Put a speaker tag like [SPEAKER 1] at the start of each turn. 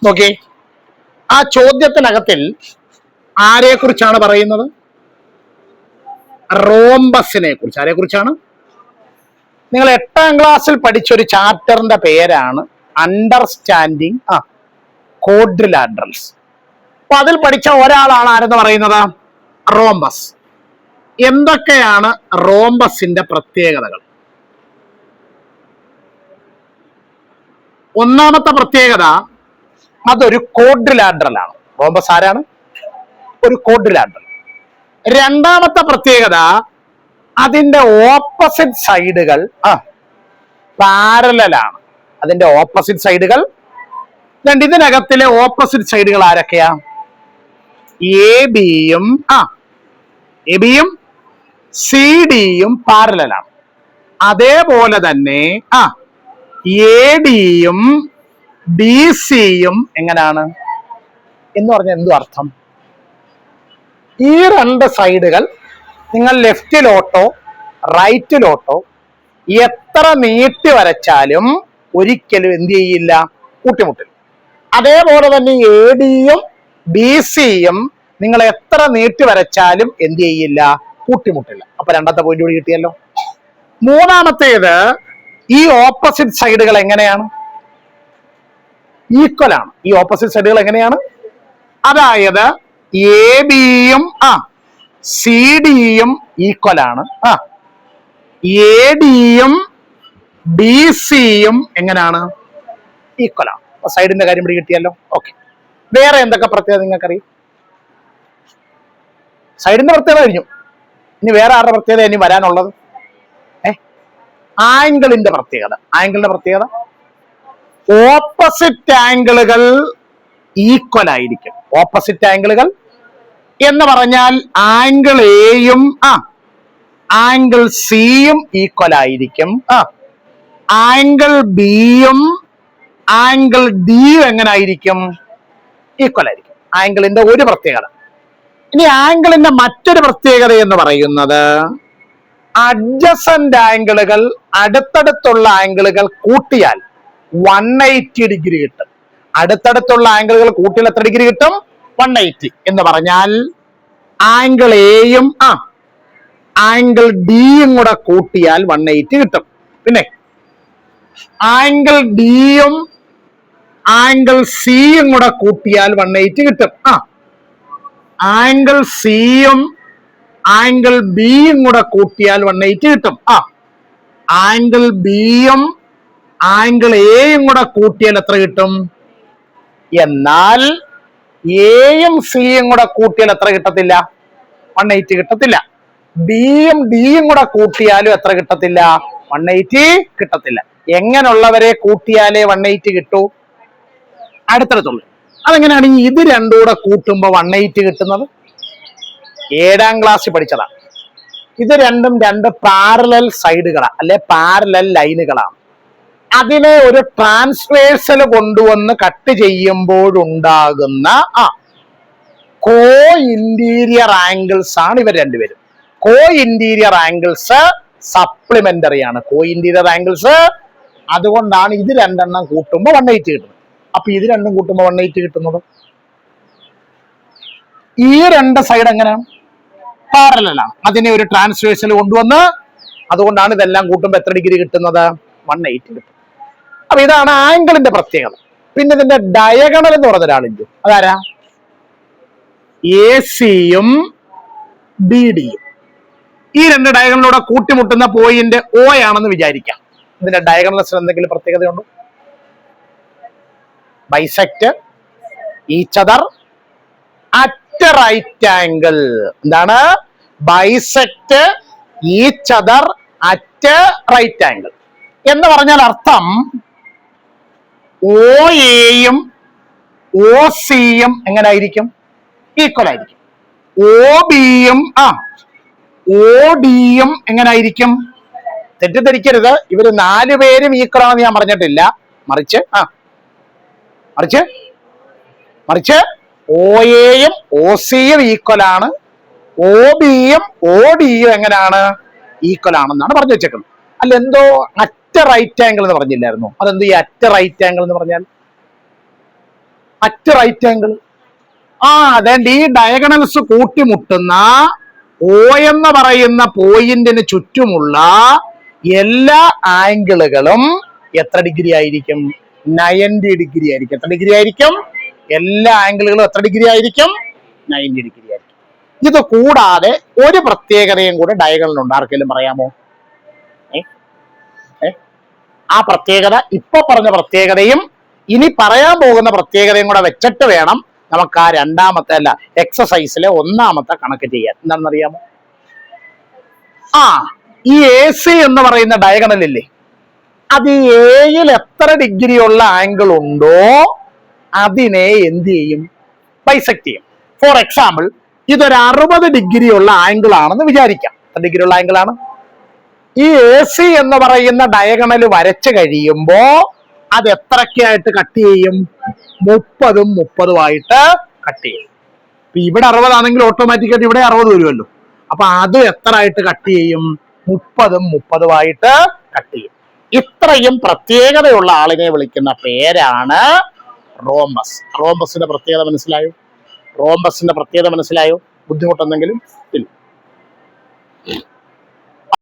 [SPEAKER 1] നോക്കി, ആ ചോദ്യത്തിനകത്തിൽ ആരെ കുറിച്ചാണ് പറയുന്നത്? റോംബസിനെ കുറിച്ച്. ആരെ കുറിച്ചാണ്? നിങ്ങൾ 8ാം ക്ലാസ്സിൽ പഠിച്ചൊരു ചാപ്റ്ററിന്റെ പേരാണ് അണ്ടർസ്റ്റാൻഡിങ് ക്വാഡ്രിലാറ്ററൽസ്. അപ്പൊ അതിൽ പഠിച്ച ഒരാളാണ് ആരെന്ന് പറയുന്നത്? റോംബസ്. എന്തൊക്കെയാണ് റോംബസിന്റെ പ്രത്യേകതകൾ? ഒന്നാമത്തെ പ്രത്യേകത, അതൊരു ക്വാഡ്രിലാറ്ററൽ ആണ്. റോംബസ് ആരാണ്? ഒരു ക്വാഡ്രിലാറ്ററൽ. രണ്ടാമത്തെ പ്രത്യേകത, അതിന്റെ ഓപ്പോസിറ്റ് സൈഡുകൾ പാരലൽ ആണ്. അതിന്റെ ഓപ്പോസിറ്റ് സൈഡുകൾ ഇതിനകത്തിലെ ഓപ്പോസിറ്റ് സൈഡുകൾ ആരൊക്കെയാ? എ ബിയും സി ഡിയും പാരലൽ ആണ്. അതേപോലെ തന്നെ എ ഡിയും ബി സിയും എങ്ങനെയാണ് എന്ന് പറഞ്ഞാൽ എന്തു അർത്ഥം? ഈ രണ്ട് സൈഡുകൾ നിങ്ങൾ ലെഫ്റ്റിലോട്ടോ റൈറ്റിലോട്ടോ എത്ര നീട്ടി വരച്ചാലും ഒരിക്കലും എന്ത് ചെയ്യില്ല? കൂട്ടിമുട്ടില്ല. അതേപോലെ തന്നെ എ ഡിയും ബി സിയും നിങ്ങൾ എത്ര നീട്ടി വരച്ചാലും എന്ത് ചെയ്യില്ല? കൂട്ടിമുട്ടില്ല. അപ്പൊ രണ്ടാമത്തെ പോയിന്റ് കൂടി കിട്ടിയല്ലോ. മൂന്നാമത്തേത്, ഈ ഓപ്പോസിറ്റ് സൈഡുകൾ എങ്ങനെയാണ്? ഈക്വൽ ആണ്. ഈ ഓപ്പോസിറ്റ് സൈഡുകൾ എങ്ങനെയാണ്? അതായത് എ ബിയും സി ഡിയും ഈക്വൽ ആണ്. എ ഡിയും ബി സിയും എങ്ങനെയാണ്? ഈക്വൽ ആണ്. സൈഡിന്റെ കാര്യം ഇവിടെ കിട്ടിയല്ലോ. ഓക്കെ, വേറെ എന്തൊക്കെ പ്രത്യേകത നിങ്ങൾക്കറിയാം? സൈഡിന്റെ പ്രത്യേകത കഴിഞ്ഞു. ഇനി വേറെ ആരുടെ പ്രത്യേകത ഇനി വരാനുള്ളത്? ആംഗിളിന്റെ പ്രത്യേകത. ആംഗിളിന്റെ പ്രത്യേകത, ഓപ്പോസിറ്റ് ആംഗിളുകൾ ഈക്വൽ ആയിരിക്കും. ഓപ്പോസിറ്റ് ആംഗിളുകൾ എന്ന് പറഞ്ഞാൽ ആംഗിൾ എയും ആംഗിൾ സിയും ഈക്വൽ ആയിരിക്കും. ആംഗിൾ ബിയും ആംഗിൾ ഡിയും എങ്ങനെ ആയിരിക്കും? ഈക്വൽ ആയിരിക്കും. ആംഗിളിന്റെ ഒരു പ്രത്യേകത. ഇനി ആംഗിളിന്റെ മറ്റൊരു പ്രത്യേകത എന്ന് പറയുന്നത്, അഡ്ജസന്റ് ആംഗിളുകൾ, അടുത്തടുത്തുള്ള ആംഗിളുകൾ കൂട്ടിയാൽ 180 ഡിഗ്രി കിട്ടും. അടുത്തടുത്തുള്ള ആംഗിളുകൾ കൂട്ടിയാൽ എത്ര ഡിഗ്രി കിട്ടും? 180. എന്ന് പറഞ്ഞാൽ ആംഗിൾ എയും ആംഗിൾ ഡിയും കൂടെ കൂട്ടിയാൽ 180 കിട്ടും. പിന്നെ ആംഗിൾ ഡിയും ആംഗിൾ സിയും കൂടെ കൂട്ടിയാൽ 180 കിട്ടും. ആംഗിൾ സിയും ആംഗിൾ ബിയും കൂടെ കൂട്ടിയാൽ 180 കിട്ടും. ആംഗിൾ ബിയും ആംഗിൾ എയും കൂടെ കൂട്ടിയാൽ എത്ര കിട്ടും? എന്നാൽ എയും സിയും കൂടെ കൂട്ടിയാൽ എത്ര കിട്ടത്തില്ല? 180 കിട്ടത്തില്ല. ബിയും ഡിയും കൂടെ കൂട്ടിയാലും എത്ര കിട്ടത്തില്ല? 180 കിട്ടത്തില്ല. എങ്ങനെയുള്ളവരെ കൂട്ടിയാലേ 180 കിട്ടൂ? അടുത്തടുത്തുള്ളൂ. അതെങ്ങനെയാണ് ഇത് രണ്ടും കൂടെ കൂട്ടുമ്പോ 180 കിട്ടുന്നത്? 7ാം ക്ലാസ്സിൽ പഠിച്ചതാണ്. ഇത് രണ്ടും രണ്ട് പാരലൽ സൈഡുകളാണ്, അല്ലെ പാരലൽ ലൈനുകളാണ്. അതിനെ ഒരു ട്രാൻസ്വേഴ്സൽ കൊണ്ടുവന്ന് കട്ട് ചെയ്യുമ്പോഴുണ്ടാകുന്ന കോ ഇന്റീരിയർ ആംഗിൾസ് ആണ് ഇവർ രണ്ടുപേരും. കോ ഇന്റീരിയർ ആംഗിൾസ് സപ്ലിമെന്ററി ആണ്. കോ ഇന്റീരിയർ ആംഗിൾസ്, അതുകൊണ്ടാണ് ഇത് രണ്ടെണ്ണം കൂട്ടുമ്പോൾ 180 കിട്ടുന്നത്. അപ്പൊ ഇത് രണ്ടും കൂട്ടുമ്പോൾ 180 കിട്ടുന്നത്. ഈ രണ്ട് സൈഡ് എങ്ങനെയാണ്? പാരലലാണ്. അതിനെ ഒരു ട്രാൻസ്വേഴ്സൽ കൊണ്ടുവന്ന്, അതുകൊണ്ടാണ് ഇതെല്ലാം കൂട്ടുമ്പോൾ എത്ര ഡിഗ്രി കിട്ടുന്നത്? 180 കിട്ടും. അപ്പൊ ഇതാണ് ആംഗിളിന്റെ പ്രത്യേകത. പിന്നെ ഇതിന്റെ ഡയഗണൽ എന്ന് പറഞ്ഞ ഒരാളുണ്ട്. അതാരാ? എ സിയും ബി ഡിയും. ഈ രണ്ട് ഡയഗണലിലൂടെ കൂട്ടിമുട്ടുന്ന പോയിന്റ് O ആണെന്ന് വിചാരിക്കാം. ഇതിന്റെ ഡയഗണൽസിന് എന്തെങ്കിലും പ്രത്യേകതയുണ്ടോ? Bisect each other at right angle. എന്താണ്? Bisect each other at right angle എന്ന് പറഞ്ഞാൽ അർത്ഥം ഒ എയും ഒ സിയും എങ്ങനെ ആയിരിക്കും? ഈക്വൽ ആയിരിക്കും. ഒ ബിയും ഒ ഡിയും എങ്ങനെ ആയിരിക്കും? തെറ്റിദ്ധരിക്കരുത്, ഇവര് 4 പേരും ഈക്വൽ ആണെന്ന് ഞാൻ പറഞ്ഞിട്ടില്ല. മറിച്ച് ഒ എയും ഒ സിയും ഈക്വൽ ആണ്, ഒ ബിയും ഒ ഡിയും എങ്ങനെയാണ്? ഈക്വൽ ആണെന്നാണ് പറഞ്ഞു വെച്ചേക്കുന്നത്. അല്ല, എന്തോ അറ്റ് റൈറ്റ് ആംഗിൾ എന്ന് പറഞ്ഞില്ലായിരുന്നു? അതെന്തോ ഈ അറ്റ് റൈറ്റ് ആംഗിൾ എന്ന് പറഞ്ഞാൽ? മറ്റ് റൈറ്റ് ആംഗിൾ. അതേണ്ട ഈ ഡയഗണൽസ് കൂട്ടിമുട്ടുന്ന O എന്ന് പറയുന്ന പോയിന്റിന് ചുറ്റുമുള്ള എല്ലാ ആംഗിളുകളും എത്ര ഡിഗ്രി ആയിരിക്കും? 90 ഡിഗ്രി ആയിരിക്കും. എത്ര ഡിഗ്രി ആയിരിക്കും? എല്ലാ ആംഗിളുകളും എത്ര ഡിഗ്രി ആയിരിക്കും? 90 ഡിഗ്രി ആയിരിക്കും. ഇത് കൂടാതെ ഒരു പ്രത്യേകതയും കൂടെ ഡയഗണലുണ്ട്. ആർക്കെങ്കിലും പറയാമോ? ആ പ്രത്യേകത, ഇപ്പൊ പറഞ്ഞ പ്രത്യേകതയും ഇനി പറയാൻ പോകുന്ന പ്രത്യേകതയും കൂടെ വെച്ചിട്ട് വേണം നമുക്ക് ആ രണ്ടാമത്തെ എക്സസൈസിലെ ഒന്നാമത്തെ കണക്ക് ചെയ്യാൻ. എന്താണെന്നറിയാമോ? ഈ AC എന്ന് പറയുന്ന ഡയഗണലില്ലേ, അത് എയിൽ എത്ര ഡിഗ്രി ഉള്ള ആംഗിൾ ഉണ്ടോ അതിനെ എന്ത് ചെയ്യും? ബൈസെക്ട് ചെയ്യും. ഫോർ എക്സാമ്പിൾ, ഇതൊരു 60 ഡിഗ്രി ഉള്ള ആംഗിൾ ആണെന്ന് വിചാരിക്കാം. എത്ര ഡിഗ്രി ഉള്ള ആംഗിൾ ആണ്? ഈ AC എന്ന് പറയുന്ന ഡയഗണൽ വരച്ചു കഴിയുമ്പോ അത് എത്രയ്ക്കായിട്ട് കട്ട് ചെയ്യും? 30ഉം 30ഉം ആയിട്ട് കട്ട് ചെയ്യും. ഇവിടെ 60 ആണെങ്കിൽ ഓട്ടോമാറ്റിക്കായിട്ട് ഇവിടെ 60 വരുമല്ലോ. അപ്പൊ അത് എത്ര ആയിട്ട് കട്ട് ചെയ്യും? 30ഉം 30ഉം ആയിട്ട് കട്ട് ചെയ്യും. ഇത്രയും പ്രത്യേകതയുള്ള ആളിനെ വിളിക്കുന്ന പേരാണ് റോംബസ്. റോംബസിന്റെ പ്രത്യേകത മനസ്സിലായോ? റോംബസിന്റെ പ്രത്യേകത മനസ്സിലായോ? ബുദ്ധിമുട്ടെന്തെങ്കിലും ഇല്ല.